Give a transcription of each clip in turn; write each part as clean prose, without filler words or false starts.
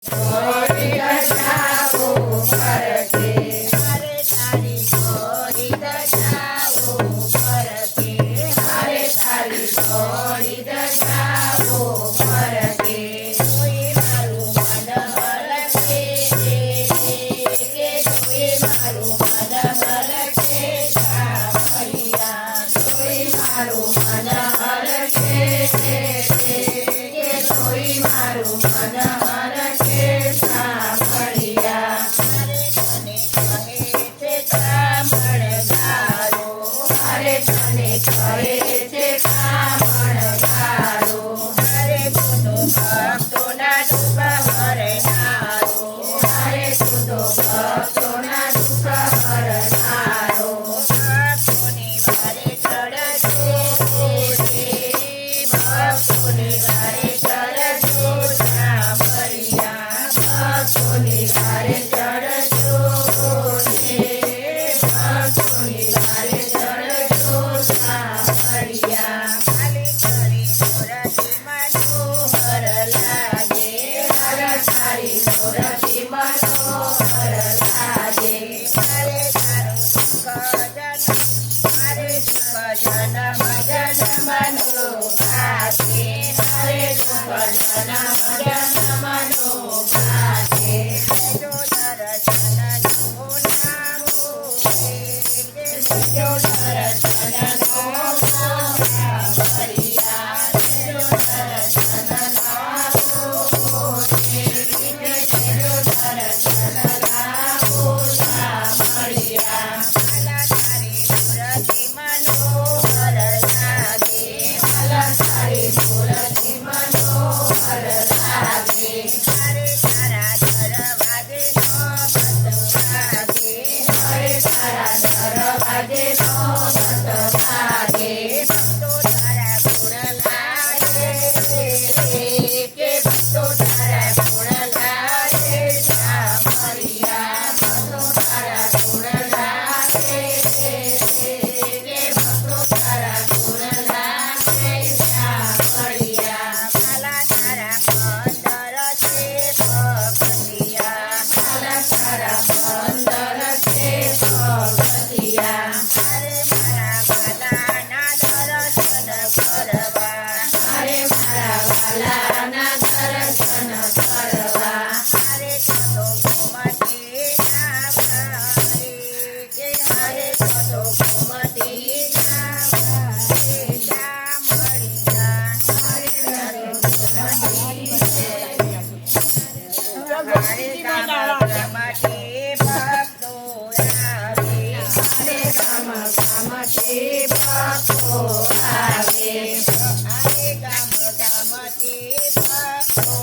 છોડી દજાવો પરકે હારે તારી છોડી દજાવો પરકે હારે તારી છોડી દજાવો પરકે કોઈ મારું મન હરકે કે કોઈ મારું મન હરકે સામરિયા કોઈ મારું મન હરકે કે કોઈ મારું મન હરકે સામરિયા હારે તને કહે છે કામણગારો હારે તને કહે છે કામણગારો હારે તું તો ભક્તોના દુઃખ હરનારો હારે તું તો ભક્તોના દુઃખ હરનારો ભક્તોની વારે ચડજો ભક્તોની વારે ચડજો સામરિયા ભક્તોની વારે ચડજો ભક્તોની વારે ચડજો સામરિયા ખાલી કરી મોરથી મનોહર લાગે હર તારી મોરથી મનોહર લાગે મારે તારું સુખ મારે સુખ જન્મ જન્મનો ગાતે મારે સુખ જન્મ જન્મનો ગાતે જો દર્શન નો નામ જો દર્શન નો સામરિયા જો દર્શન લાવો જો દર્શન લાવો સામરિયા માલા તારી મૂર્તિ મનોહર લાગે માલા તારી મૂર્તિ મનોહર લાગે હરે તારા દરવાજે નો વાગે હરે તારા દરવાજે નો વાગે ભક્તો તારા ગુણ લાગે કે ભક્તો તારા ગુણ લાગે સામરિયા ભક્તો તારા ગુણ લાગે કે ભક્તો તારા ગુણ લાગે સામરિયા માલા તારા પંદર છે ભગતિયા માલા તારા પંદર છે ભગતિયા મારે મારા વાલાના દર્શન કરવા મારે મારા વાલાના દર્શન કરવા મારે તો ગોમતી નામ હરે કે મારે તો ગોમતી નામ હરે સામરિયા મારે તારે ગોમતી હારે ગામથી ભક્તો આવે હારે ગામથી ભક્તો આવે હારે ગામથી ભક્તો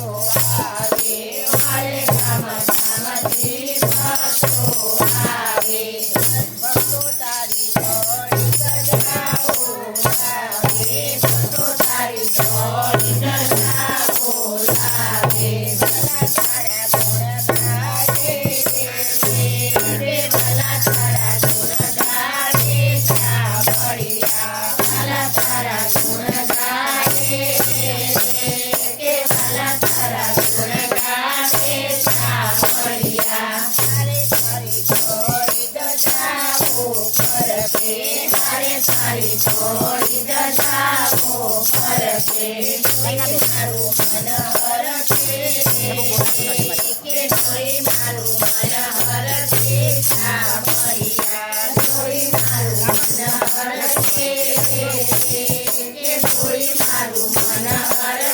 આવે હારે ગામથી ભક્તો આવે ભક્તો તારી છોડી દજાવો લાગે ભક્તો તારી છોડી દજાવો લાગે ભલા તારા ગુણ ગાવે ભલા તારા ગુણ ગાવે સામરિયા ભલા તારા ગુણ ગાવે કે ભલા તારા ગુણ ગાવે સામરિયા હારે તારી છોડી દજાવો પરકે હારે તારી છોડી દજાવો પરકે કોઈ મારું મન હરકે કે કોઈ મારું મન હરકે સામરિયા કોઈ મારું મન હરકે કે કોઈ મારું મન હરકે